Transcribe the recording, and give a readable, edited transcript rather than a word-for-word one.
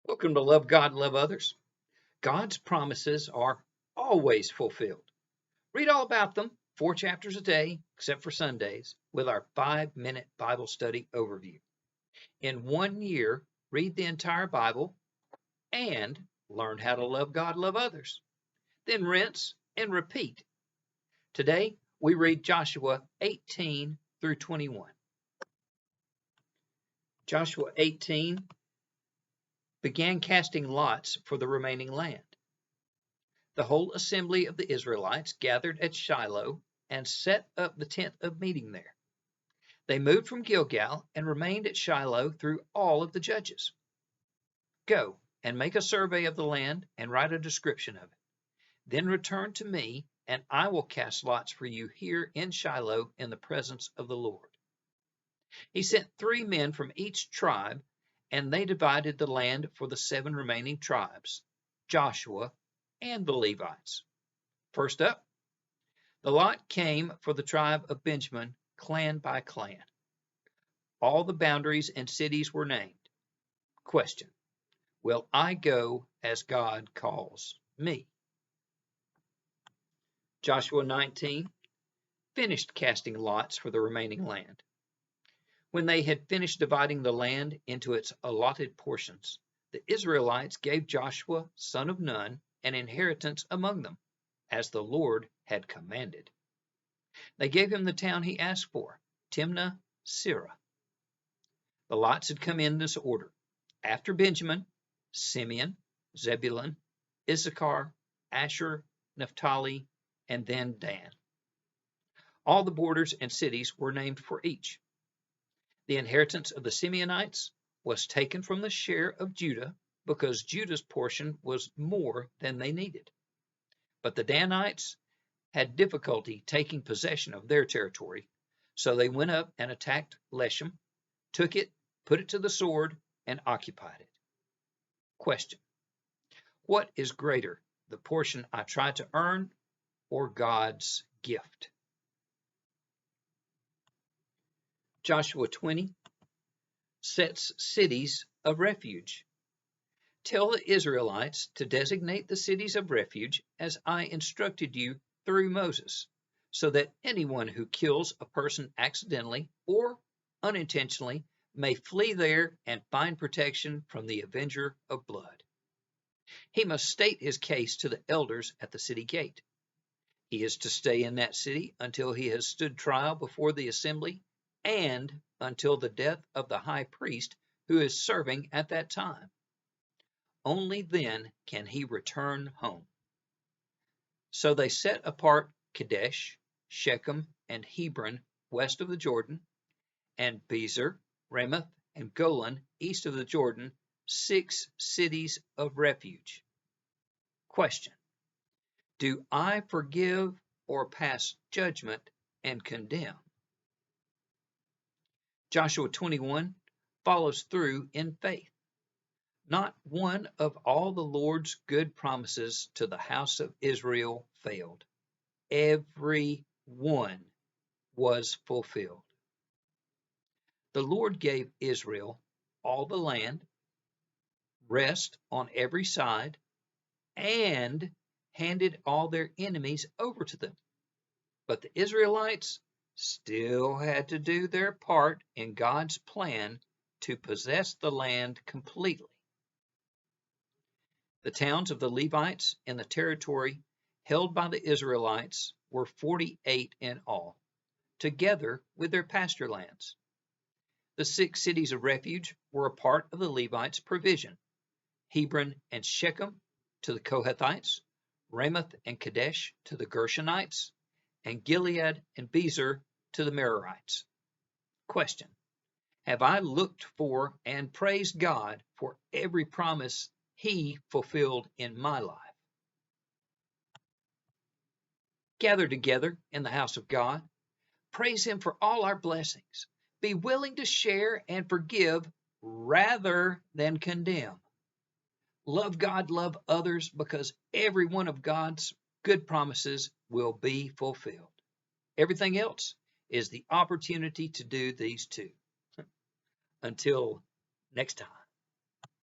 Welcome to Love God, Love Others. God's promises are always fulfilled. Read all about them, 4 chapters a day, except for Sundays, with our 5-minute Bible study overview. In 1 year, read the entire Bible and learn how to love God, love others. Then rinse and repeat. Today, we read Joshua 18 through 21. Joshua 18 began casting lots for the remaining land. The whole assembly of the Israelites gathered at Shiloh and set up the tent of meeting there. They moved from Gilgal and remained at Shiloh through all of the judges. Go and make a survey of the land and write a description of it. Then return to me, and I will cast lots for you here in Shiloh in the presence of the Lord. He sent 3 men from each tribe, and they divided the land for the 7 remaining tribes, Joshua and the Levites. First up, the lot came for the tribe of Benjamin, clan by clan. All the boundaries and cities were named. Question: will I go as God calls me? Joshua 19 finished casting lots for the remaining land. When they had finished dividing the land into its allotted portions, the Israelites gave Joshua, son of Nun, an inheritance among them, as the Lord had commanded. They gave him the town he asked for, Timnah Serah. The lots had come in this order: after Benjamin, Simeon, Zebulun, Issachar, Asher, Naphtali, and then Dan. All the borders and cities were named for each. The inheritance of the Simeonites was taken from the share of Judah because Judah's portion was more than they needed. But the Danites had difficulty taking possession of their territory, so they went up and attacked Leshem, took it, put it to the sword, and occupied it. Question: what is greater, the portion I try to earn or God's gift? Joshua 20 sets cities of refuge. Tell the Israelites to designate the cities of refuge as I instructed you through Moses, so that anyone who kills a person accidentally or unintentionally may flee there and find protection from the avenger of blood. He must state his case to the elders at the city gate. He is to stay in that city until he has stood trial before the assembly and until the death of the high priest who is serving at that time. Only then can he return home. So they set apart Kadesh, Shechem, and Hebron west of the Jordan, and Bezer, Ramoth, and Golan east of the Jordan, 6 cities of refuge. Question: do I forgive or pass judgment and condemn? Joshua 21 follows through in faith. Not one of all the Lord's good promises to the house of Israel failed. Every one was fulfilled. The Lord gave Israel all the land, rest on every side, and handed all their enemies over to them. But the Israelites still had to do their part in God's plan to possess the land completely. The towns of the Levites in the territory held by the Israelites were 48 in all, together with their pasture lands. The 6 cities of refuge were a part of the Levites' provision: Hebron and Shechem to the Kohathites, Ramoth and Kadesh to the Gershonites, and Gilead and Bezer to the Merarites. Question: have I looked for and praised God for every promise He fulfilled in my life? Gather together in the house of God. Praise Him for all our blessings. Be willing to share and forgive rather than condemn. Love God, love others, because every one of God's good promises will be fulfilled. Everything else is the opportunity to do these 2. Until next time.